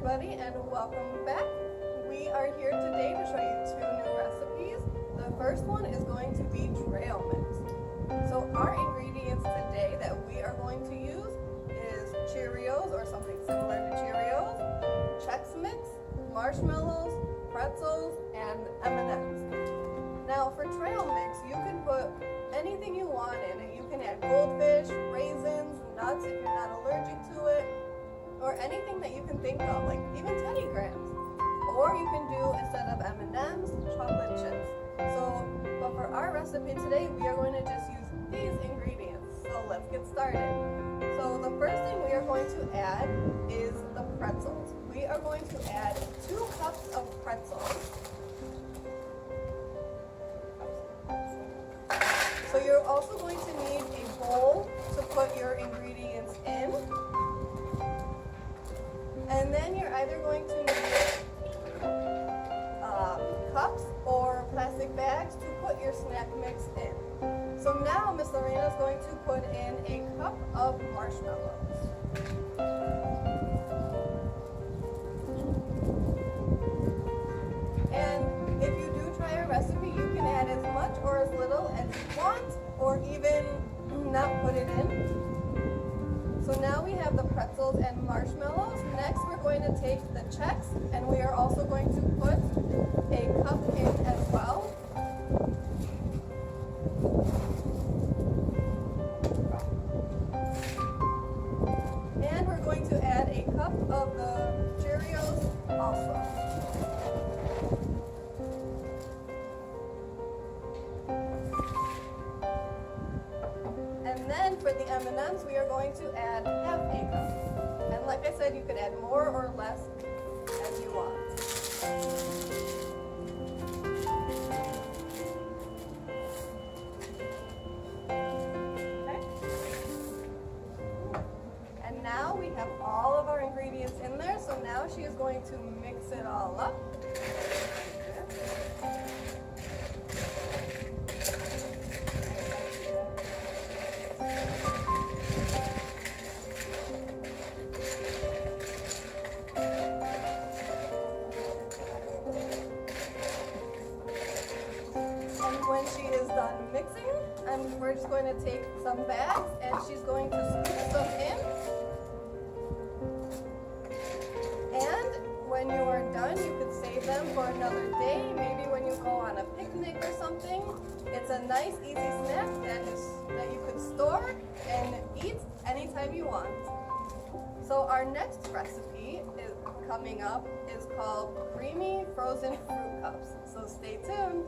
everybody, and welcome back. We are here today to show you two new recipes. The first one is going to be trail mix. So our ingredients today that we are going to use is Cheerios or something similar to Cheerios, Chex Mix, marshmallows, pretzels, and M&Ms. Now for trail mix, you can put anything you want in it. You can add goldfish, raisins, nuts if you're not allergic to it, or anything that you can think of, like even Teddy Grahams. Or you can do, instead of M&Ms, chocolate chips. But for our recipe today, we are going to just use these ingredients. So let's get started. So the first thing we are going to add is the pretzels. We are going to add 2 cups of pretzels. So you're also going to need a bowl to put your ingredients in. And then you're either going to need cups or plastic bags to put your snack mix in. So now Miss Lorena is going to put in a cup of marshmallows. And if you do try a recipe, you can add as much or as little as you want, or even not put it in. So now we have the pretzels and marshmallows. Next we're going to take the Chex, and we are also going to put a cup in as well. And we're going to add a cup of the Cheerios also. And then for the M&Ms, we are going to add half a cup. And like I said, you can add more or less as you want. Okay. And now we have all of our ingredients in there, so now she is going to mix it all up. When she is done mixing, and we're just going to take some bags and she's going to scoop them in. And when you are done, you could save them for another day, maybe when you go on a picnic or something. It's a nice easy snack that you could store and eat anytime you want. So our next recipe is coming up is called creamy frozen fruit cups. So stay tuned.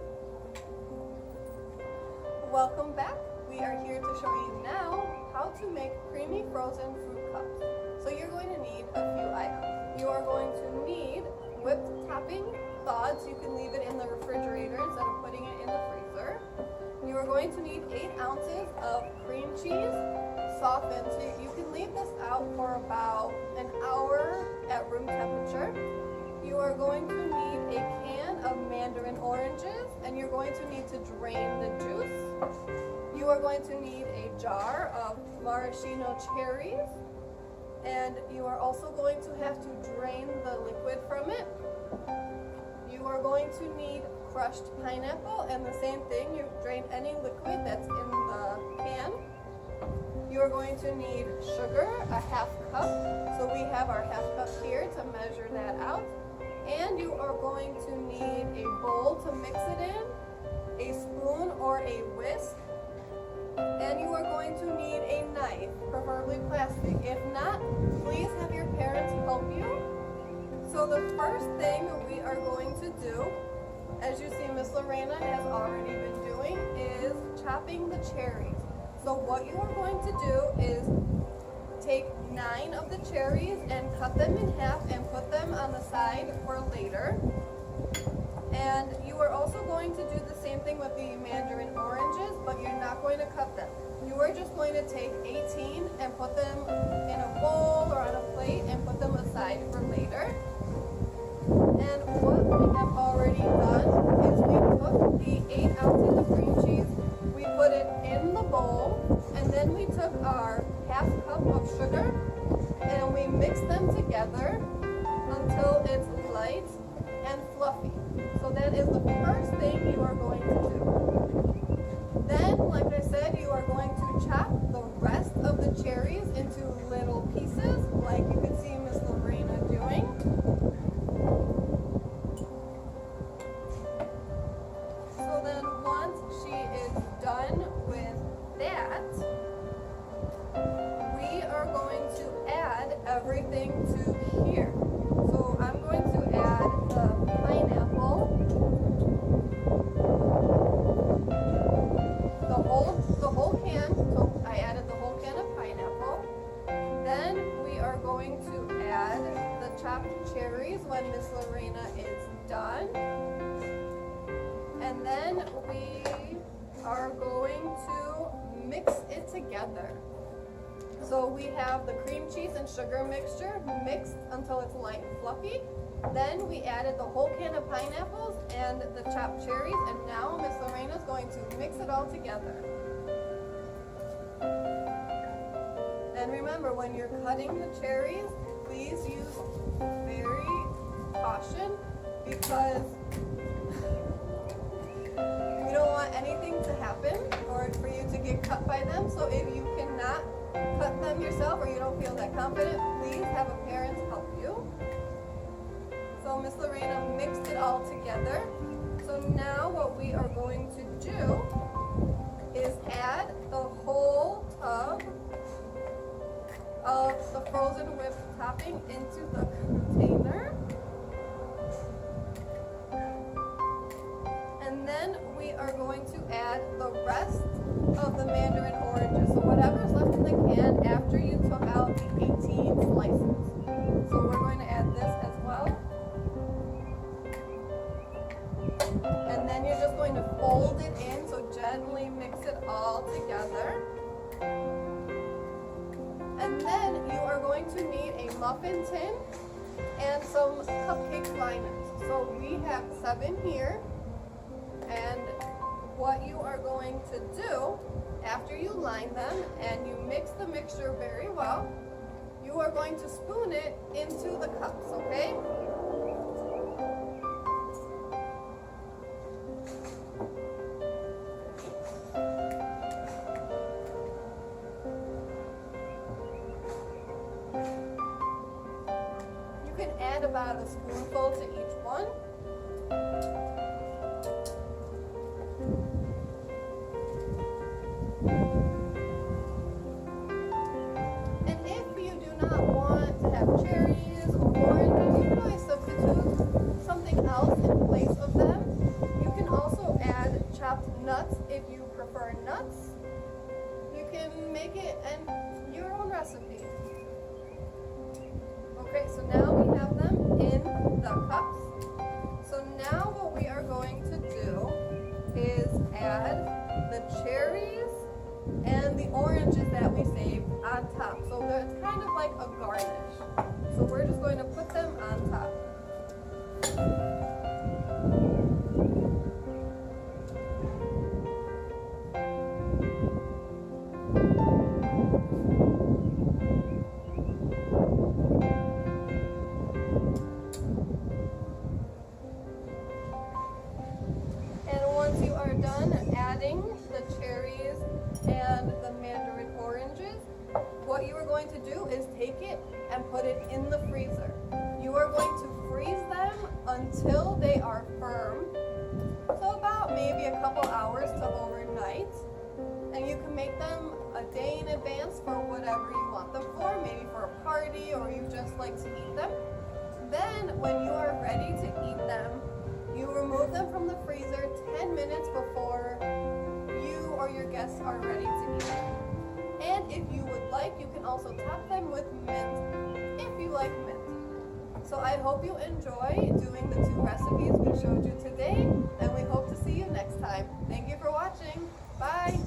Welcome back. We are here to show you now how to make creamy frozen fruit cups. So you're going to need a few items. You are going to need whipped topping, thawed, so you can leave it in the refrigerator instead of putting it in the freezer. You are going to need 8 ounces of cream cheese, softened, so you can leave this out for about an hour at room temperature. You are going to need a can of mandarin oranges, and you're going to need to drain the juice. You are going to need a jar of maraschino cherries, and you are also going to have to drain the liquid from it. You are going to need crushed pineapple, and the same thing, you drain any liquid that's in the can. You are going to need sugar, a half cup. So we have our half cup here to measure that out. And you are going to need a bowl to mix it in, a spoon or a whisk, and you are going to need a knife, preferably plastic. If not, please have your parents help you. So the first thing we are going to do, as you see Miss Lorena has already been doing, is chopping the cherries. So what you are going to do is take 9 of the cherries and cut them in half and put them on the side for later. And you are also going to do the same thing with the mandarin oranges, but you're not going to cut them. You are just going to take 18 and put them in a bowl or on a plate and put them aside for later. And what we have already done is we took the 8 ounces of cream cheese, we put it in the bowl, and then we took our half cup of sugar and we mixed them together until it's light and fluffy. So that is the first thing you are going to do. Then, like I said, you are going to chop the rest of the cherries into little pieces, like you can see Miss Lorena doing. So then once she is done with that, we are going to add everything to here. So I'm going to add the pineapple, the whole can. So I added the whole can of pineapple. Then we are going to add the chopped cherries when Miss Lorena is done. And then we are going to mix it together. So we have the cream cheese and sugar mixture mixed until it's light and fluffy. Then we added the whole can of pineapples and the chopped cherries, and now Miss Lorena is going to mix it all together. And remember, when you're cutting the cherries, please use very caution because we don't want anything to happen or for you to get cut by them. So if you cannot cut them yourself or you don't feel that confident, please have a parent help you. So Miss Lorena mixed it all together. So now what we are going to do is add the whole tub of the frozen whipped topping into the container. And then we are going to add the rest of the mandarin oranges. So whatever's left in the can after you took out the 18 slices. So we're going to add this as well. And then you're just going to fold it in, so gently mix it all together. And then you are going to need a muffin tin and some cupcake liners. So we have 7 here. And what you are going to do after you line them and you mix the mixture very well, you are going to spoon it into the cups, okay? You can add about a spoonful to each one. And if you do not want to have cherries or oranges, you can always substitute something else in place of them. You can also add chopped nuts if you prefer nuts. You can make it your own recipe. Okay, so now we have them in the cups. So now what we are going to do is add the cherries and the oranges that we saved on top. So it's kind of like a garnish. So we're just going to put them on top. And once you are done adding the cherries and the mandarin oranges, what you are going to do is take it and put it in the freezer. You are going to freeze them until they are firm. So about maybe a couple hours to overnight. And you can make them a day in advance for whatever you want them for, maybe for a party or you just like to eat them. Then when you are ready to eat them, you remove them from the freezer 10 minutes before you or your guests are ready to eat them. And if you would like, you can also top them with mint if you like mint. So I hope you enjoy doing the 2 recipes we showed you today, and we hope to see you next time. Thank you for watching. Bye.